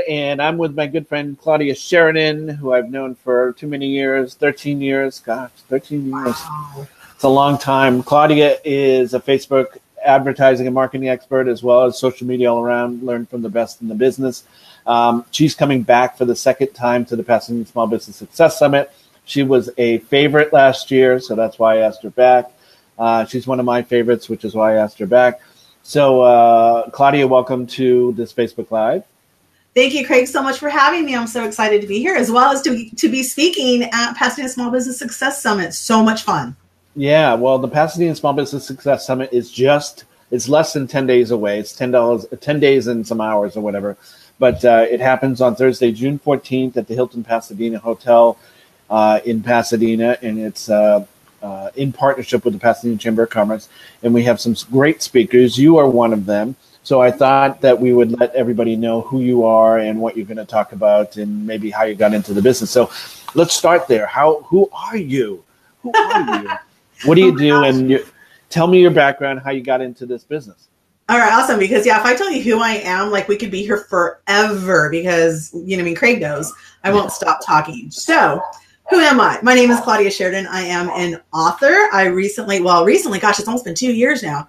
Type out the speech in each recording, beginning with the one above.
And I'm with my good friend Claudia Sheridan, who I've known for too many years, 13 years. Gosh, 13 years. Wow. It's a long time. Claudia is a Facebook advertising and marketing expert, as well as social media all around, learn from the best in the business. She's coming back for the second time to the Pasadena Small Business Success Summit. She was a favorite last year, so that's why I asked her back. She's one of my favorites, which is why I asked her back. So, Claudia, welcome to this Facebook Live. Thank you, Craig, so much for having me. I'm so excited to be here, as well as to be speaking at Pasadena Small Business Success Summit. So much fun. Yeah, well, the Pasadena Small Business Success Summit is it's less than 10 days away. It's $10, 10 days and some hours or whatever. But it happens on Thursday, June 14th at the Hilton Pasadena Hotel in Pasadena. And it's in partnership with the Pasadena Chamber of Commerce. And we have some great speakers. You are one of them. So I thought that we would let everybody know who you are and what you're going to talk about and maybe how you got into the business. So let's start there. Who are you? Who are you? What do you do? And tell me your background, how you got into this business. All right, awesome. Because, if I tell you who I am, we could be here forever because, Craig knows I won't stop talking. So who am I? My name is Claudia Sheridan. I am an author. I recently, gosh, it's almost been 2 years now,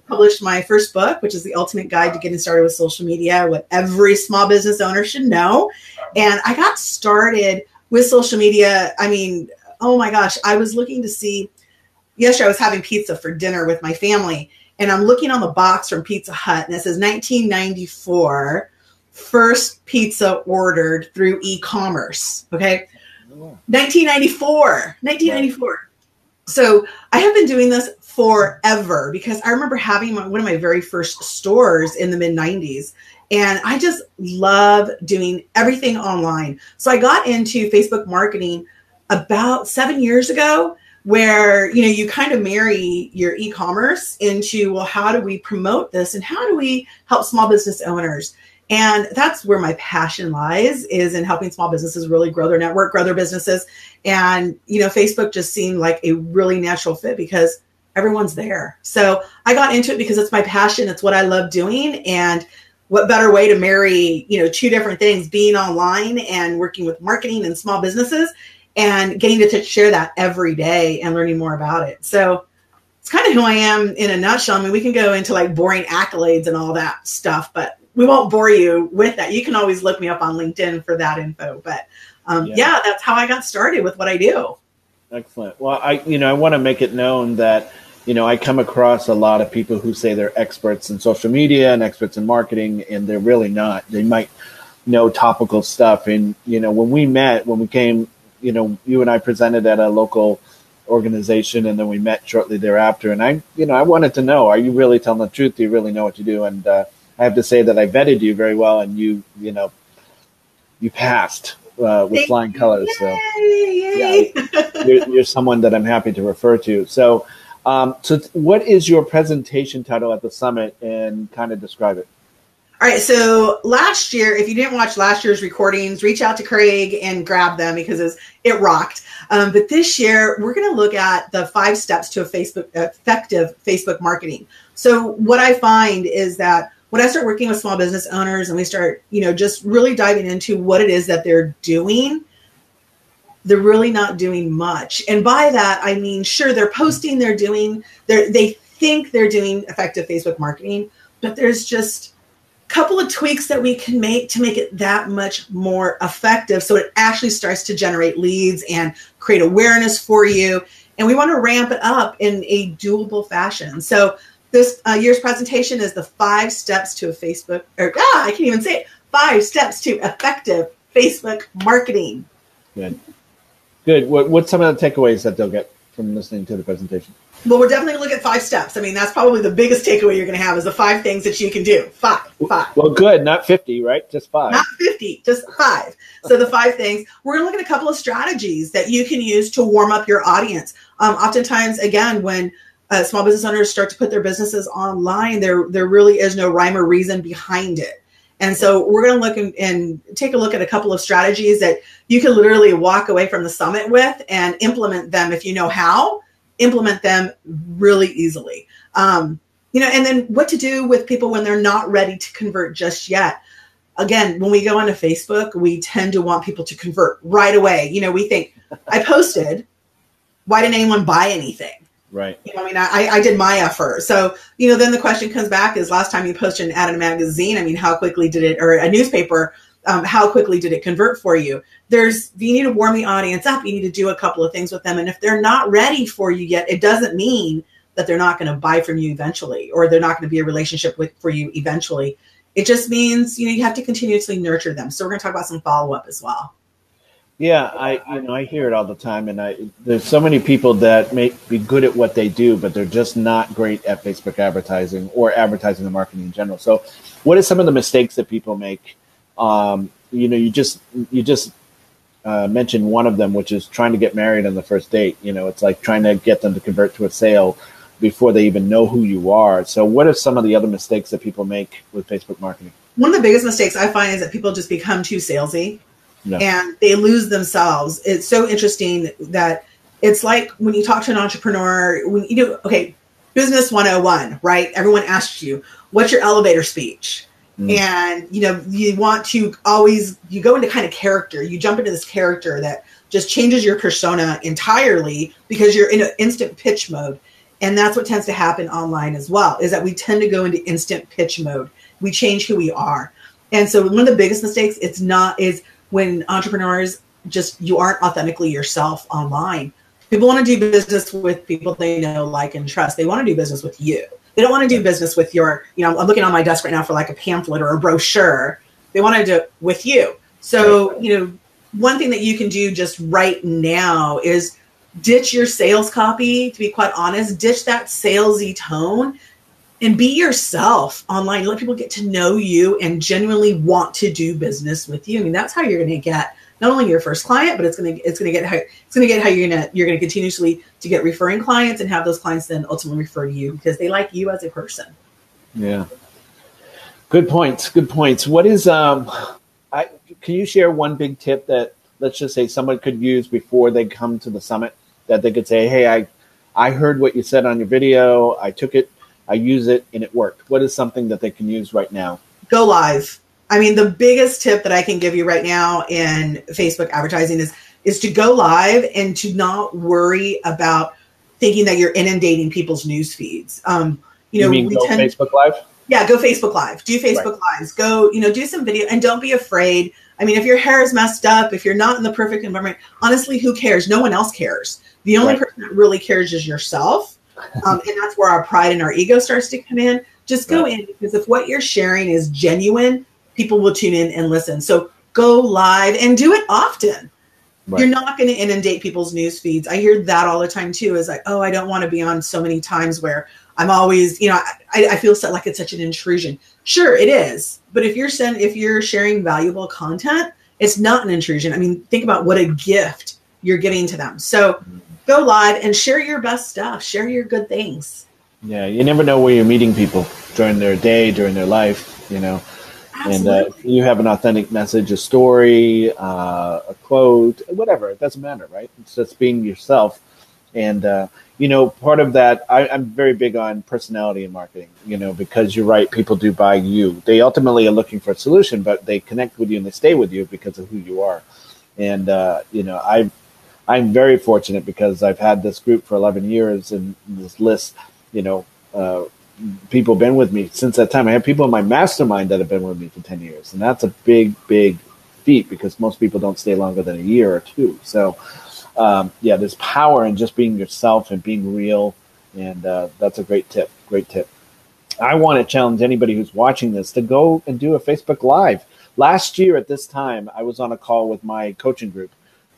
published my first book, which is The Ultimate Guide to Getting Started with Social Media, what every small business owner should know. And I got started with social media. Oh my gosh, I was looking to see, yesterday I was having pizza for dinner with my family, and I'm looking on the box from Pizza Hut, and it says 1994, first pizza ordered through e-commerce, okay? 1994. So I have been doing this forever because I remember having one of my very first stores in the mid-90s, and I just love doing everything online. So I got into Facebook marketing about 7 years ago, where, you kind of marry your e-commerce into, well, how do we promote this and how do we help small business owners? And that's where my passion lies, is in helping small businesses really grow their network, grow their businesses. And, Facebook just seemed like a really natural fit because everyone's there. So I got into it because it's my passion. It's what I love doing. And what better way to marry, two different things, being online and working with marketing and small businesses, and getting to share that every day and learning more about it. So it's kind of who I am in a nutshell. We can go into boring accolades and all that stuff, but we won't bore you with that. You can always look me up on LinkedIn for that info. But that's how I got started with what I do. Excellent. Well, I want to make it known that, I come across a lot of people who say they're experts in social media and experts in marketing, and they're really not. They might know topical stuff. And, when we came, you and I presented at a local organization, and then we met shortly thereafter. And I wanted to know, are you really telling the truth? Do you really know what you do? And I have to say that I vetted you very well, and you passed with flying colors. So Yay. Yeah, you're someone that I'm happy to refer to. So, what is your presentation title at the summit, and kind of describe it? All right. So last year, if you didn't watch last year's recordings, reach out to Craig and grab them because it rocked. But this year, we're going to look at the 5 steps to effective Facebook marketing. So what I find is that when I start working with small business owners and we start, just really diving into what it is that they're doing, they're really not doing much. And by that, I mean, sure, they're posting, they think they're doing effective Facebook marketing, but there's just couple of tweaks that we can make to make it that much more effective, so it actually starts to generate leads and create awareness for you. And we want to ramp it up in a doable fashion. So this year's presentation is the 5 steps to I can't even say it. 5 steps to effective Facebook marketing. Good. What's some of the takeaways that they'll get from listening to the presentation? Well, we're definitely going to look at 5 steps. That's probably the biggest takeaway you're going to have, is the 5 things that you can do. 5. Well, good. Not 50, right? Just 5. Not 50, just 5. So the 5 things. We're going to look at a couple of strategies that you can use to warm up your audience. Oftentimes, again, when small business owners start to put their businesses online, there really is no rhyme or reason behind it. And so we're going to look and take a look at a couple of strategies that you can literally walk away from the summit with and implement them if you know how. Implement them really easily. And then what to do with people when they're not ready to convert just yet. again, when we go onto Facebook, we tend to want people to convert right away. We think, I posted, why didn't anyone buy anything? Right. I did my effort. So, then the question comes back is, last time you posted an ad in a magazine, how quickly did it, or a newspaper, how quickly did it convert for you? You need to warm the audience up. You need to do a couple of things with them. And if they're not ready for you yet, it doesn't mean that they're not going to buy from you eventually, or they're not going to be a relationship for you eventually. It just means, you have to continuously nurture them. So we're going to talk about some follow-up as well. Yeah, I hear it all the time, and there's so many people that may be good at what they do, but they're just not great at Facebook advertising or advertising and marketing in general. So, what are some of the mistakes that people make? You just mentioned one of them, which is trying to get married on the first date. It's like trying to get them to convert to a sale before they even know who you are. So, what are some of the other mistakes that people make with Facebook marketing? One of the biggest mistakes I find is that people just become too salesy. No. And they lose themselves. It's so interesting that it's like when you talk to an entrepreneur, business 101, right? Everyone asks you, what's your elevator speech? And, you want to always, you go into kind of character, you jump into this character that just changes your persona entirely because you're in an instant pitch mode. And that's what tends to happen online as well, is that we tend to go into instant pitch mode. We change who we are. And so one of the biggest mistakes is when entrepreneurs you aren't authentically yourself online. People want to do business with people they know, like, and trust. They want to do business with you. They don't want to do business with your, I'm looking on my desk right now for like a pamphlet or a brochure. They want to do it with you. So, one thing that you can do just right now is ditch your sales copy, to be quite honest, ditch that salesy tone and be yourself online. Let people get to know you and genuinely want to do business with you. That's how you're going to get not only your first client, but it's going to get how you're going to continuously to get referring clients and have those clients then ultimately refer to you because they like you as a person. Yeah. Good points. What is, can you share one big tip that, let's just say, someone could use before they come to the summit, that they could say, hey, I heard what you said on your video. I took it, I use it, and it worked. What is something that they can use right now? Go live. The biggest tip that I can give you right now in Facebook advertising is to go live and to not worry about thinking that you're inundating people's news feeds. You mean Facebook Live? Yeah, go Facebook Live. Do Facebook Lives. Go, do some video, and don't be afraid. If your hair is messed up, if you're not in the perfect environment, honestly, who cares? No one else cares. The only person that really cares is yourself. And that's where our pride and our ego starts to come in. Just go in, because if what you're sharing is genuine, people will tune in and listen. So go live and do it often. Right. You're not going to inundate people's news feeds. I hear that all the time too, is like, oh, I don't want to be on so many times where I'm always, I feel like it's such an intrusion. Sure, it is. But if you're sharing valuable content, it's not an intrusion. Think about what a gift you're giving to them. So go live and share your best stuff. Share your good things. Yeah, you never know where you're meeting people during their day, during their life, Absolutely. And you have an authentic message, a story, a quote, whatever. It doesn't matter, right? It's just being yourself. And, part of that, I'm very big on personality in marketing, because you're right. People do buy you. They ultimately are looking for a solution, but they connect with you and they stay with you because of who you are. And, I'm very fortunate because I've had this group for 11 years and this list, people have been with me since that time. I have people in my mastermind that have been with me for 10 years. And that's a big, big feat because most people don't stay longer than a year or two. So, there's power in just being yourself and being real. And that's a great tip. I want to challenge anybody who's watching this to go and do a Facebook Live. Last year at this time, I was on a call with my coaching group,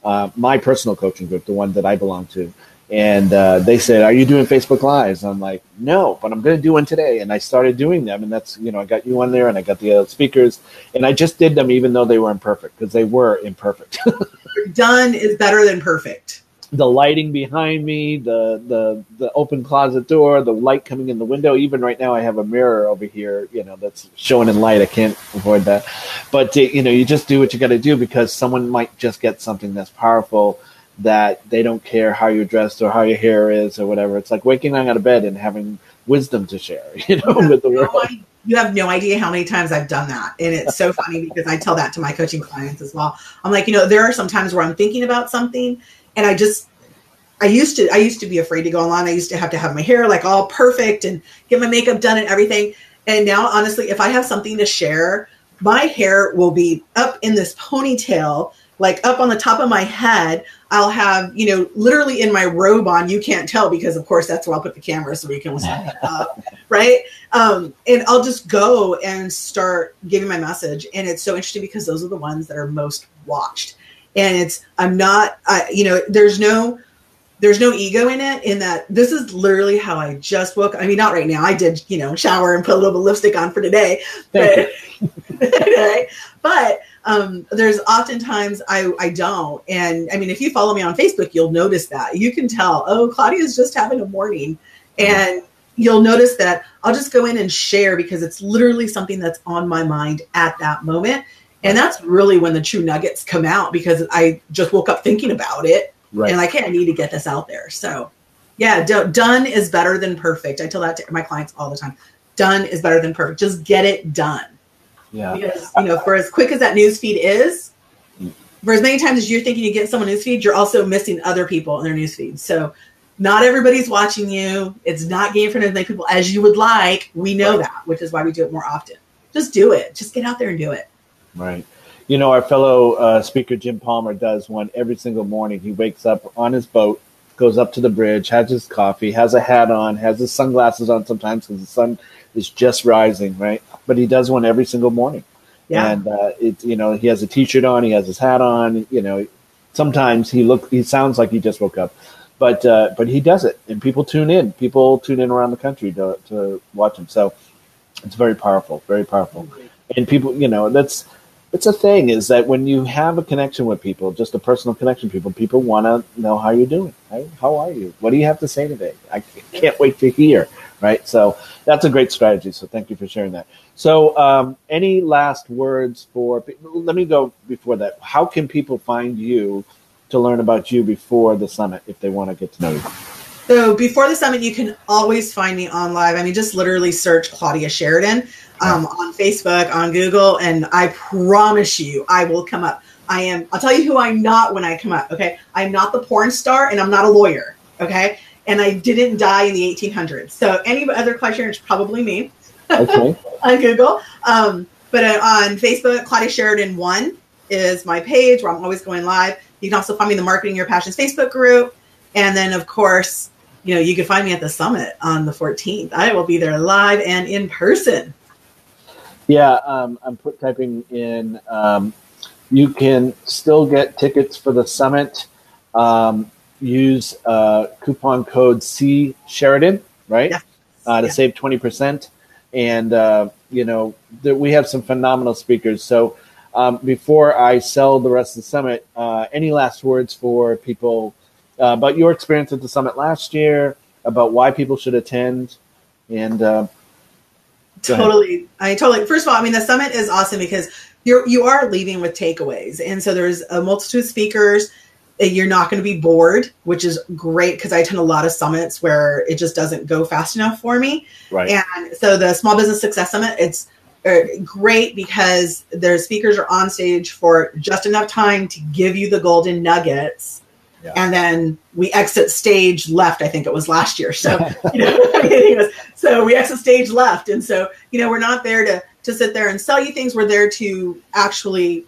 my personal coaching group, the one that I belong to. And they said, are you doing Facebook Lives? I'm like, no, but I'm going to do one today. And I started doing them. And that's, I got you on there and I got the other speakers. And I just did them even though they were imperfect, because they were imperfect. Done is better than perfect. The lighting behind me, the open closet door, the light coming in the window. Even right now I have a mirror over here, that's showing in light. I can't avoid that. But, you just do what you got to do because someone might just get something that's powerful, that they don't care how you're dressed or how your hair is or whatever. It's like waking up out of bed and having wisdom to share, with the world. You have no idea how many times I've done that. And it's so funny because I tell that to my coaching clients as well. I'm like, there are some times where I'm thinking about something and I used to be afraid to go online. I used to have my hair like all perfect and get my makeup done and everything. And now, honestly, if I have something to share, my hair will be up in this ponytail, like up on the top of my head. I'll have, literally in my robe on. You can't tell because, of course, that's where I'll put the camera so we can listen up, right? And I'll just go and start giving my message. And it's so interesting because those are the ones that are most watched. And there's no ego in it, in that this is literally how I just woke. I mean, not right now. I did, shower and put a little bit of lipstick on for today. But, but there's oftentimes I don't. And I mean, if you follow me on Facebook, you'll notice that. You can tell, Claudia's just having a morning. And you'll notice that I'll just go in and share because it's literally something that's on my mind at that moment. And that's really when the true nuggets come out because I just woke up thinking about it. Right. And I need to get this out there. So yeah, done is better than perfect. I tell that to my clients all the time. Done is better than perfect. Just get it done. Yeah. Because, for as quick as that news feed is, for as many times as you're thinking you get someone news feed, you're also missing other people in their news feed. So not everybody's watching you. It's not getting in front of as many people as you would like. We know that, which is why we do it more often. Just do it. Just get out there and do it. Right. Our fellow speaker, Jim Palmer, does one every single morning. He wakes up on his boat, goes up to the bridge, has his coffee, has a hat on, has his sunglasses on sometimes because the sun is just rising, right? But he does one every single morning. Yeah. And, he has a T-shirt on, he has his hat on, sometimes he sounds like he just woke up. But he does it, and people tune in. People tune in around the country to watch him. So it's very powerful, very powerful. And people, it's a thing is that when you have a connection with people, just a personal connection with people want to know how you're doing, right? How are you? What do you have to say today? I can't wait to hear, right? So that's a great strategy. So thank you for sharing that. So any last words for people? Let me go before that. How can people find you to learn about you before the summit if they want to get to know you? So before the summit, you can always find me on live. I mean, just literally search Claudia Sheridan on Facebook, on Google, and I promise you I will come up. I'll tell you who I'm not when I come up, okay? I'm not the porn star, and I'm not a lawyer, okay? And I didn't die in the 1800s. So any other Claudia Sheridan is probably me. Okay. On Google. But on Facebook, Claudia Sheridan 1 is my page where I'm always going live. You can also find me in the Marketing Your Passions Facebook group. And then, of course, you can find me at the summit on the 14th. I will be there live and in person. Yeah, I'm typing in. You can still get tickets for the summit. Use coupon code C Sheridan, right? Yes. To save 20%. And we have some phenomenal speakers. So before I sell the rest of the summit, any last words for people about your experience at the summit last year, about why people should attend, and Totally. First of all, I mean, the summit is awesome because you are leaving with takeaways. And so there's a multitude of speakers. You're not going to be bored, which is great because I attend a lot of summits where it just doesn't go fast enough for me. Right. And so the Small Business Success Summit, it's great because their speakers are on stage for just enough time to give you the golden nuggets. Yeah. And then we exit stage left. I think it was last year. So, so we exit stage left. And so, we're not there to sit there and sell you things. We're there to actually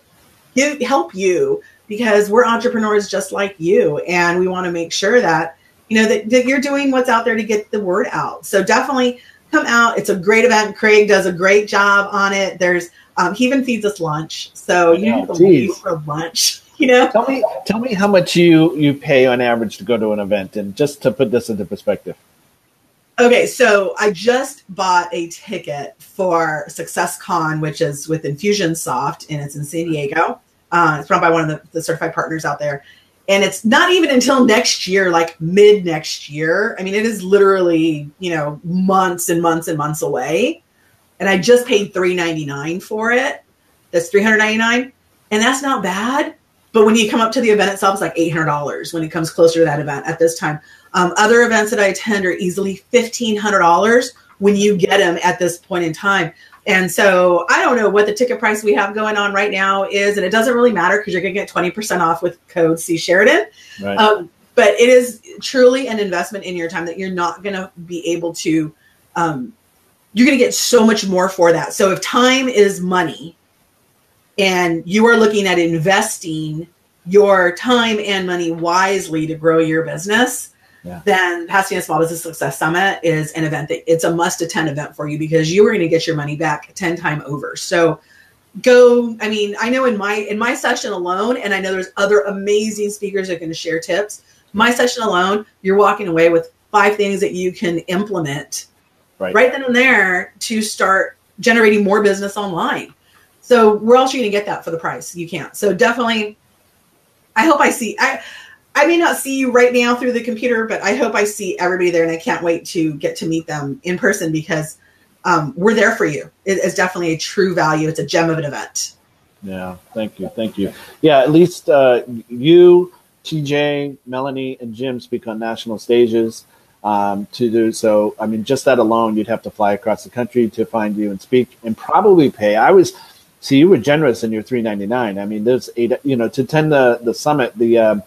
help you because we're entrepreneurs just like you. And we want to make sure that, that you're doing what's out there to get the word out. So definitely come out. It's a great event. Craig does a great job on it. There's, he even feeds us lunch. So you have to leave for lunch. Tell me how much you pay on average to go to an event, and just to put this into perspective. Okay, so I just bought a ticket for Success Con, which is with Infusionsoft, and it's in San Diego. It's run by one of the certified partners out there, and it's not even until next year, like mid next year. I mean, it is literally months and months and months away, and I just paid $399 for it. That's $399, and that's not bad. But when you come up to the event itself, it's like $800 when it comes closer to that event at this time. Other events that I attend are easily $1,500, when you get them at this point in time. And so I don't know what the ticket price we have going on right now is, and it doesn't really matter because you're going to get 20% off with code C Sheridan. Right. But it is truly an investment in your time that you're not going to be able to, you're going to get so much more for that. So if time is money and you are looking at investing your time and money wisely to grow your business, then Pasadena Small Business Success Summit is an event that it's a must-attend event for you because you are going to get your money back 10 times over. So go. I mean, I know in my session alone, and I know there's other amazing speakers that are going to share tips. My session alone, you're walking away with 5 things that you can implement right then and there to start generating more business online. So where else are you going to get that for the price? You can't. So definitely, I hope I may not see you right now through the computer, but I hope I see everybody there, and I can't wait to get to meet them in person because we're there for you. It is definitely a true value. It's a gem of an event. Yeah, thank you. Yeah, at least you, TJ, Melanie, and Jim speak on national stages to do so. I mean, just that alone, you'd have to fly across the country to find you and speak, and probably pay. You were generous in your $399. I mean, there's to attend the summit, the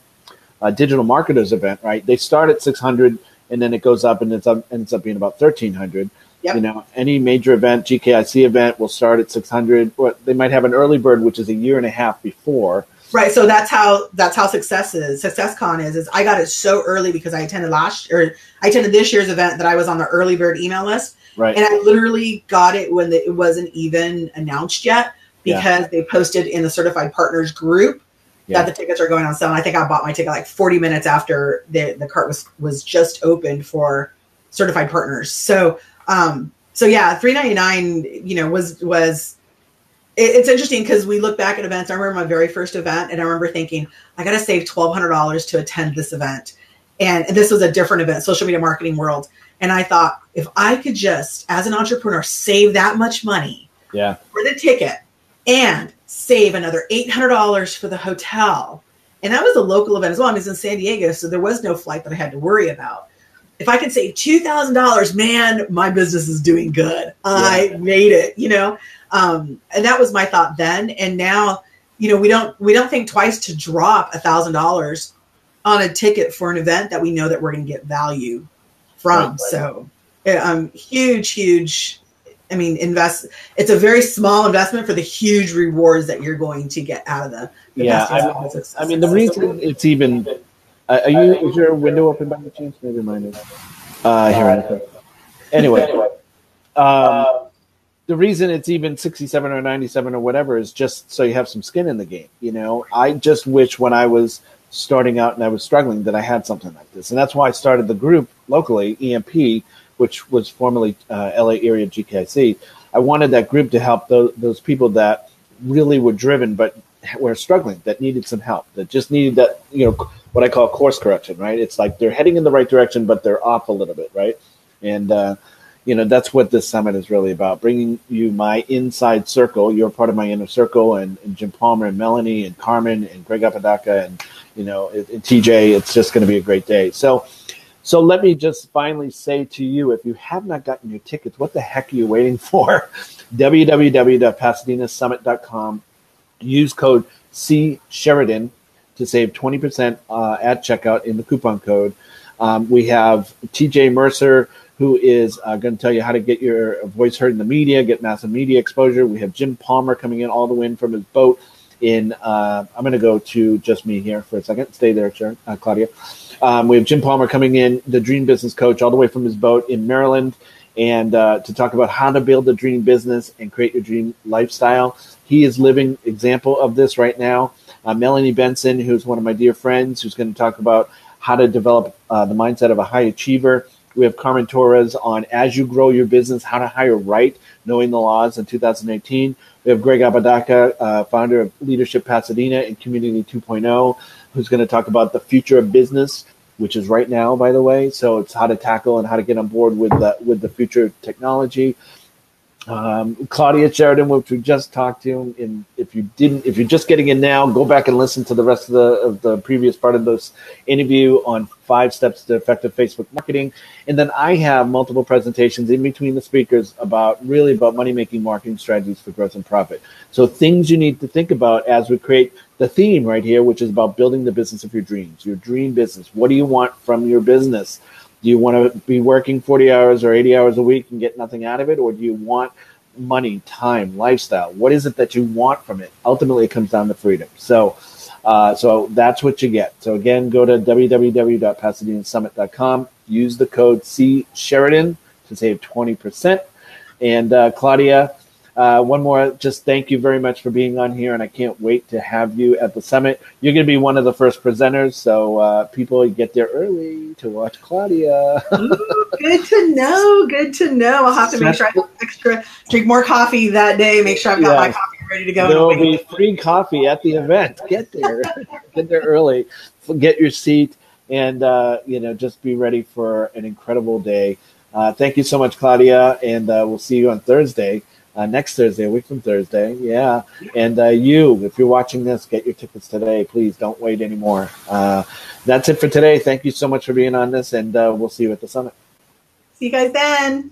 digital marketers event, right? They start at $600, and then it goes up, and it ends up being about $1,300. Yep. Any major event, GKIC event, will start at $600. Or they might have an early bird, which is a year and a half before. Right. So that's how SuccessCon is I got it so early because I attended this year's event that I was on the early bird email list. Right. And I literally got it when it wasn't even announced yet because they posted in the certified partners group that the tickets are going on sale. And I think I bought my ticket like 40 minutes after the cart was just opened for certified partners. So $399, was it's interesting because we look back at events. I remember my very first event, and I remember thinking, I got to save $1,200 to attend this event. And this was a different event, social media marketing world. And I thought, if I could just, as an entrepreneur, save that much money for the ticket and save another $800 for the hotel. And that was a local event as well. I was in San Diego, so there was no flight that I had to worry about. If I could save $2,000, man, my business is doing good. I made it, and that was my thought then. And now, we don't think twice to drop $1,000 on a ticket for an event that we know that we're going to get value from. Right. So, huge. I mean, it's a very small investment for the huge rewards that you're going to get out of the the reason it's even. Is your window open by any chance? Maybe mine is. Here. Anyway, the reason it's even 67 or 97 or whatever is just so you have some skin in the game. I just wish when I was starting out and I was struggling that I had something like this, and that's why I started the group locally, EMP, which was formerly LA area GKIC. I wanted that group to help those people that really were driven but were struggling, that needed some help, that just needed that, what I call course correction, right? It's like they're heading in the right direction, but they're off a little bit, right? And, that's what this summit is really about, bringing you my inside circle. You're part of my inner circle, and Jim Palmer and Melanie and Carmen and Greg Apodaca and TJ. It's just going to be a great day. So let me just finally say to you, if you have not gotten your tickets, what the heck are you waiting for? www.pasadenasummit.com. Use code C Sheridan to save 20% at checkout in the coupon code. We have TJ Mercer, who is going to tell you how to get your voice heard in the media, get massive media exposure. We have Jim Palmer coming in all the way in from his boat in, I'm going to go to just me here for a second. Stay there, Claudia. We have Jim Palmer coming in, the dream business coach, all the way from his boat in Maryland, and to talk about how to build a dream business and create your dream lifestyle. He is living example of this right now. Melanie Benson, who's one of my dear friends, who's going to talk about how to develop the mindset of a high achiever. We have Carmen Torres on as you grow your business, how to hire right, knowing the laws in 2018. We have Greg Apodaca, founder of Leadership Pasadena and Community 2.0, who's going to talk about the future of business, which is right now, by the way. So it's how to tackle and how to get on board with the future technology. Claudia Sheridan, which we just talked to, and if you're just getting in now, go back and listen to the rest of the previous part of this interview on 5 steps to effective Facebook marketing. And then I have multiple presentations in between the speakers about money making marketing strategies for growth and profit. So things you need to think about as we create the theme right here, which is about building the business of your dreams, your dream business. What do you want from your business? Do you want to be working 40 hours or 80 hours a week and get nothing out of it? Or do you want money, time, lifestyle? What is it that you want from it? Ultimately, it comes down to freedom. So that's what you get. So again, go to www.pasadenasummit.com. Use the code C Sheridan to save 20%. And Claudia, one more, just thank you very much for being on here, and I can't wait to have you at the summit. You're going to be one of the first presenters, so people get there early to watch Claudia. Ooh, good to know. Good to know. I'll have to make sure I have drink more coffee that day. Make sure I've got my coffee ready to go. There will be free coffee at the event. Get there. Get there early. Get your seat, and just be ready for an incredible day. Thank you so much, Claudia, and we'll see you on Thursday. Next Thursday, a week from Thursday, yeah. And if you're watching this, get your tickets today. Please don't wait anymore. That's it for today. Thank you so much for being on this, and we'll see you at the summit. See you guys then.